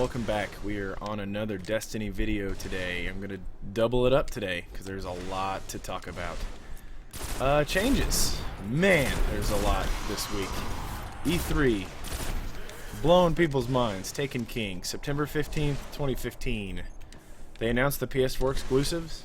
welcome back. We are on another Destiny video today. I'm gonna double it up today because there's a lot to talk about. Changes. Man, there's a lot this week. E3, blowing people's minds. Taken King, September 15th, 2015. They announced the PS4 exclusives,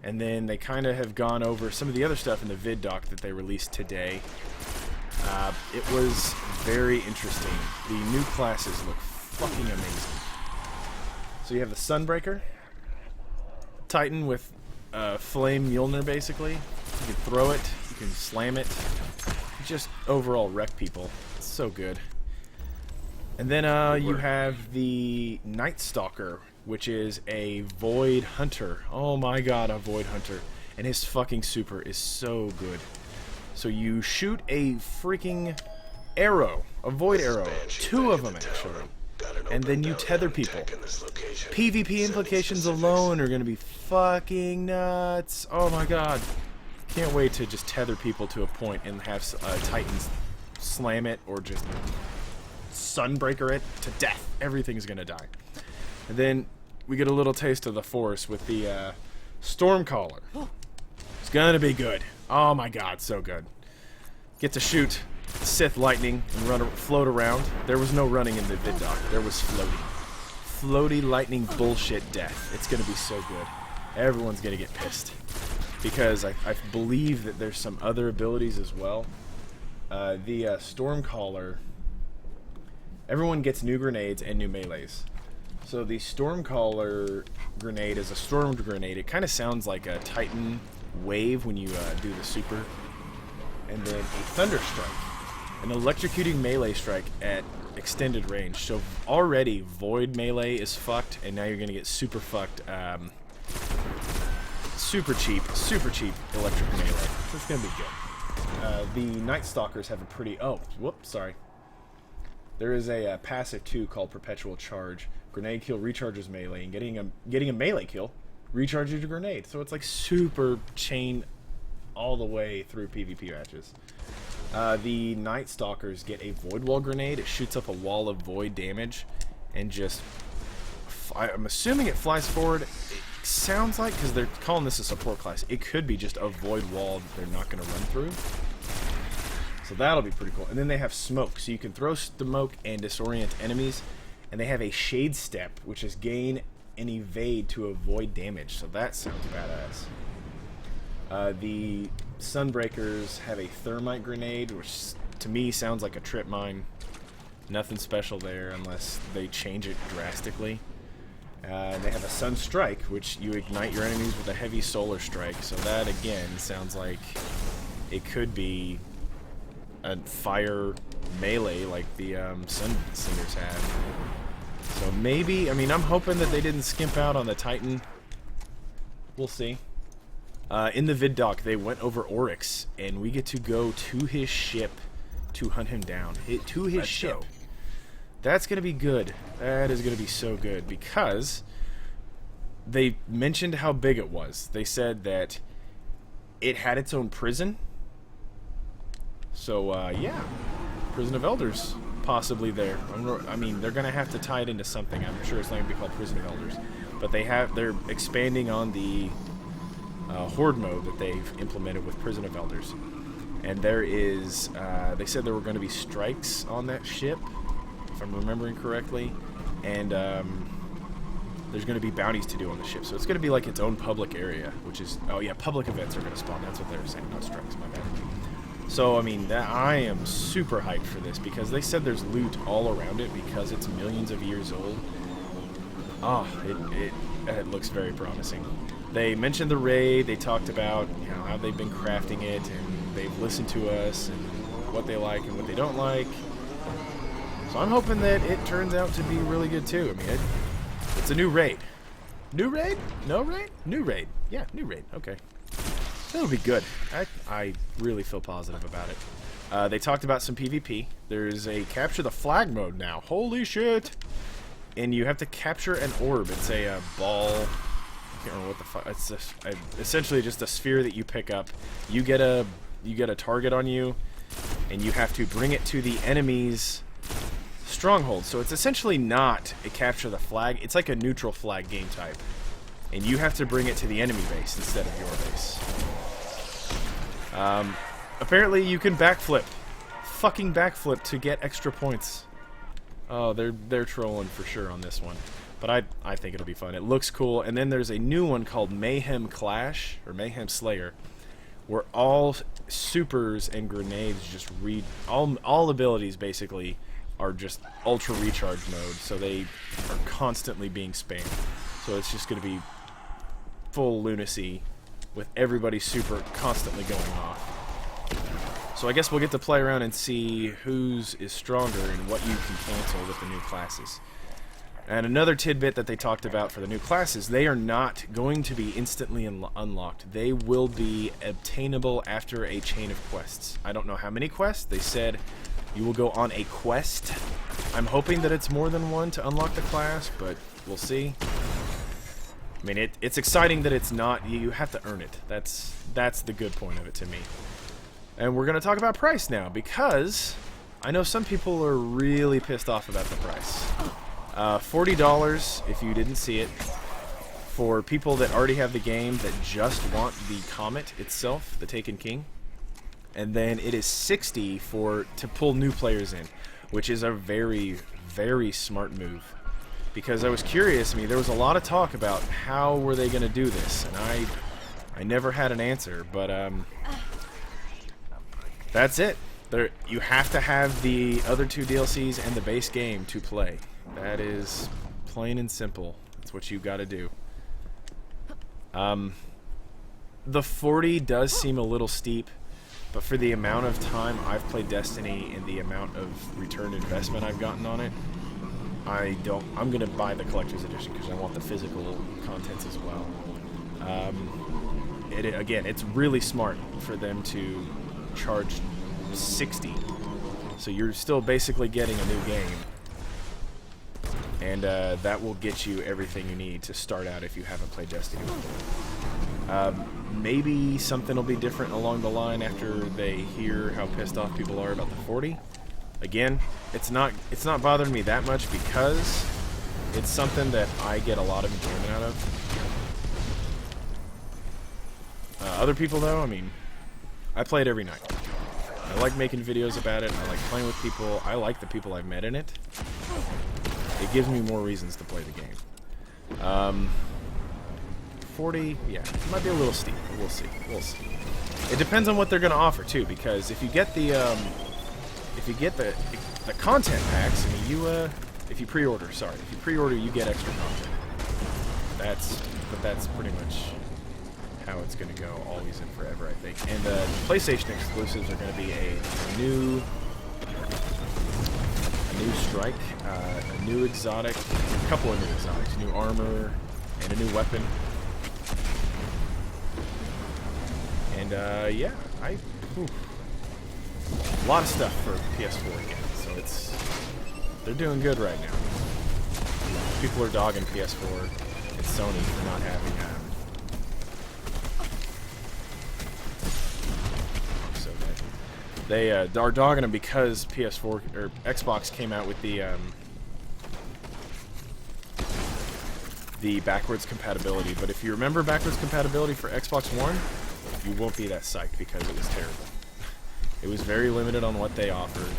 and then they kind of have gone over some of the other stuff in the vid doc that they released today. It was very interesting. The new classes look fucking amazing. So you have the Sunbreaker, Titan with Flame Mjolnir, basically. You can throw it, you can slam it, just overall wreck people. It's so good. And then you have the Night Stalker, which is a Void Hunter. Oh my god, a Void Hunter. And his fucking super is so good. So you shoot a freaking arrow, a void arrow, 2 of them actually, and then you tether people. PvP implications alone are going to be fucking nuts. Oh my god. Can't wait to just tether people to a point and have Titans slam it or just Sunbreaker it to death. Everything's going to die. And then we get a little taste of the Force with the Stormcaller. It's going to be good. Oh my god, so good. Get to shoot Sith lightning and float around. There was no running in the vid doc. There was floating. Floaty lightning bullshit death. It's going to be so good. Everyone's going to get pissed. Because I believe that there's some other abilities as well. The Stormcaller, everyone gets new grenades and new melees. So the Stormcaller grenade is a storm grenade. It kind of sounds like a Titan wave when you do the super, and then a thunder strike, an electrocuting melee strike at extended range. So already Void melee is fucked, and now you're gonna get super fucked, super cheap electric melee. So it's gonna be good. The Night Stalkers have a pretty there is a passive too called Perpetual Charge. Grenade kill recharges melee, and getting a melee kill recharges your grenade. So it's like super chain all the way through PvP matches. The Night Stalkers get a Void Wall grenade. It shoots up a wall of void damage and just... I'm assuming it flies forward. It sounds like, because they're calling this a support class, it could be just a void wall that they're not going to run through. So that'll be pretty cool. And then they have Smoke. So you can throw smoke and disorient enemies. And they have a Shade Step, which is gain and evade to avoid damage, so that sounds badass. The Sunbreakers have a Thermite grenade, which to me sounds like a trip mine. Nothing special there unless they change it drastically. They have a Sun Strike, which you ignite your enemies with a heavy solar strike, so that again sounds like it could be a fire melee like the Sun Singers have. So maybe, I mean, I'm hoping that they didn't skimp out on the Titan. We'll see. In the vid doc, they went over Oryx, and we get to go to his ship to hunt him down. To his ship. That's going to be good. That is going to be so good, because they mentioned how big it was. They said that it had its own prison. So, yeah. Prison of Elders. Possibly there. I mean, they're gonna have to tie it into something. I'm sure it's not gonna be called Prison of Elders, but they're expanding on the Horde mode that they've implemented with Prison of Elders. And there is, they said there were going to be strikes on that ship, if I'm remembering correctly, and there's going to be bounties to do on the ship. So it's going to be like its own public area, which is, oh yeah, public events are going to spawn. That's what they were saying, not strikes. My bad. So, I mean, I am super hyped for this, because they said there's loot all around it because it's millions of years old. Oh, it looks very promising. They mentioned the raid, they talked about, you know, how they've been crafting it, and they've listened to us, and what they like and what they don't like. So I'm hoping that it turns out to be really good too. I mean, it's a new raid. New raid? No raid? New raid. Yeah, new raid. Okay. That'll be good. I really feel positive about it. They talked about some PvP. There's a capture the flag mode now. Holy shit! And you have to capture an orb. It's a ball. I can't remember what the fuck. It's essentially just a sphere that you pick up. You get a target on you, and you have to bring it to the enemy's Stronghold. So it's essentially not a capture the flag. It's like a neutral flag game type. And you have to bring it to the enemy base instead of your base. Apparently you can backflip. Fucking backflip to get extra points. Oh, they're trolling for sure on this one. But I think it'll be fun. It looks cool. And then there's a new one called Mayhem Clash, or Mayhem Slayer, where all supers and grenades just all abilities basically are just ultra recharge mode, so they are constantly being spammed. So it's just going to be full lunacy with everybody super constantly going off. So I guess we'll get to play around and see whose is stronger and what you can cancel with the new classes. And another tidbit that they talked about for the new classes, they are not going to be instantly unlocked. They will be obtainable after a chain of quests. I don't know how many quests. They said you will go on a quest. I'm hoping that it's more than one to unlock the class, but we'll see. I mean, it's exciting that it's not, you have to earn it. That's the good point of it to me. And we're going to talk about price now, because I know some people are really pissed off about the price. $40, if you didn't see it, for people that already have the game that just want the Comet itself, the Taken King. And then it is $60 to pull new players in, which is a very, very smart move. Because I was curious, I mean, there was a lot of talk about how were they going to do this, and I never had an answer, but that's it. You have to have the other two DLCs and the base game to play. That is plain and simple. That's what you got to do. The 40 does seem a little steep, but for the amount of time I've played Destiny and the amount of return investment I've gotten on it, I'm gonna buy the collector's edition because I want the physical contents as well. Again, it's really smart for them to charge $60, so you're still basically getting a new game, and that will get you everything you need to start out if you haven't played Destiny before. Maybe something will be different along the line after they hear how pissed off people are about the 40. Again, it's not bothering me that much because it's something that I get a lot of enjoyment out of. Other people, though, I mean, I play it every night. I like making videos about it. I like playing with people. I like the people I've met in it. It gives me more reasons to play the game. 40, yeah, it might be a little steep, but we'll see. We'll see. It depends on what they're going to offer too, because if you get the content packs, I mean, if you pre-order, you get extra content. That's pretty much how it's going to go, always and forever, I think. And the PlayStation exclusives are going to be a new strike, a new exotic, a couple of new exotics, new armor, and a new weapon. And yeah, a lot of stuff for PS4 again, so they're doing good right now. People are dogging PS4 and Sony for not having so bad. They are dogging them because PS4 or Xbox came out with the backwards compatibility. But if you remember backwards compatibility for Xbox One, you won't be that psyched because it was terrible. It was very limited on what they offered,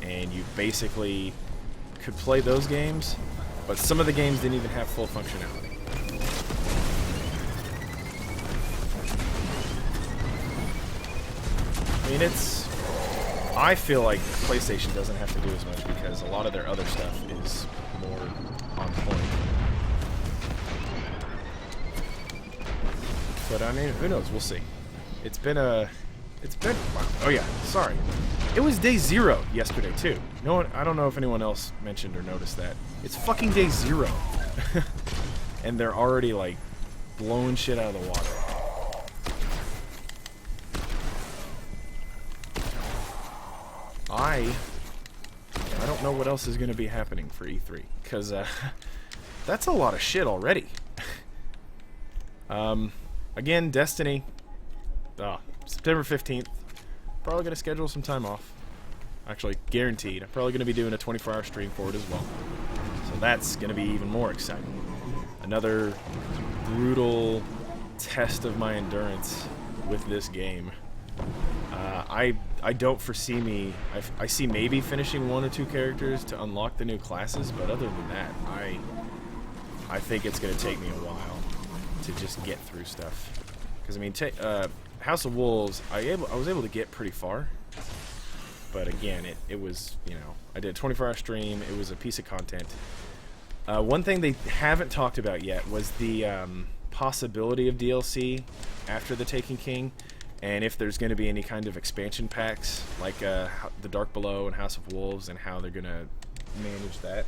and you basically could play those games, but some of the games didn't even have full functionality. I mean, I feel like PlayStation doesn't have to do as much because a lot of their other stuff is more on point. But I mean, who knows? We'll see. It's been wow. Oh yeah, sorry. It was day 0 yesterday too. I don't know if anyone else mentioned or noticed that. It's fucking day 0. And they're already like blowing shit out of the water. I don't know what else is going to be happening for E3 because that's a lot of shit already. Again, Destiny. September 15th. Probably going to schedule some time off. Actually, guaranteed. I'm probably going to be doing a 24-hour stream for it as well. So that's going to be even more exciting. Another brutal test of my endurance with this game. I don't foresee me... I see maybe finishing 1 or 2 characters to unlock the new classes, but other than that, I think it's going to take me a while to just get through stuff. Because, I mean, House of Wolves, I was able to get pretty far. But again, it was, you know, I did a 24-hour stream. It was a piece of content. One thing they haven't talked about yet was the possibility of DLC after the Taken King. And if there's going to be any kind of expansion packs, like The Dark Below and House of Wolves, and how they're going to manage that.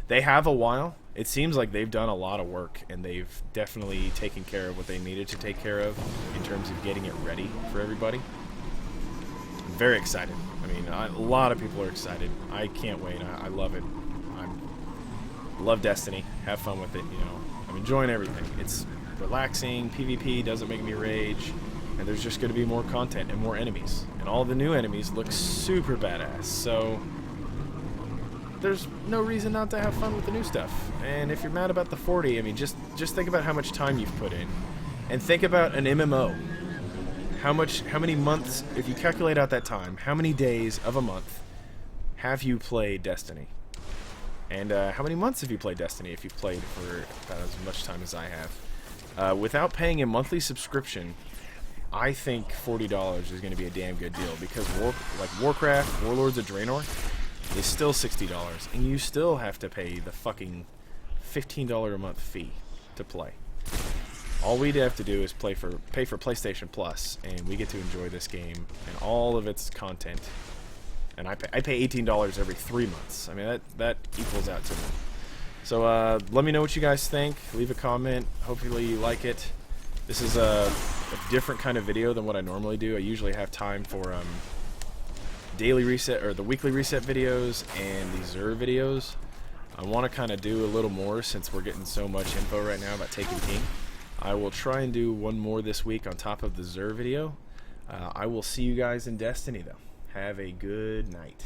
They have a while. It seems like they've done a lot of work, and they've definitely taken care of what they needed to take care of in terms of getting it ready for everybody. I'm very excited. I mean, a lot of people are excited. I can't wait. I love it. I love Destiny. Have fun with it, you know. I'm enjoying everything. It's relaxing. PvP doesn't make me rage. And there's just going to be more content and more enemies. And all the new enemies look super badass. So there's no reason not to have fun with the new stuff. And if you're mad about the 40, I mean, just think about how much time you've put in. And think about an MMO. How many months, if you calculate out that time, how many days of a month have you played Destiny? And how many months have you played Destiny if you've played for about as much time as I have? Without paying a monthly subscription, I think $40 is going to be a damn good deal, because Warcraft, Warlords of Draenor is still $60, and you still have to pay the fucking $15 a month fee to play. All we'd have to do is pay for PlayStation Plus, and we get to enjoy this game and all of its content. And I pay $18 every 3 months. I mean, that equals out to me. So let me know what you guys think. Leave a comment. Hopefully you like it. This is a different kind of video than what I normally do. I usually have time for daily reset, or the weekly reset videos, and the Xur videos. I want to kind of do a little more since we're getting so much info right now about Taken King. I will try and do one more this week on top of the Xur video. I will see you guys in Destiny, though. Have a good night.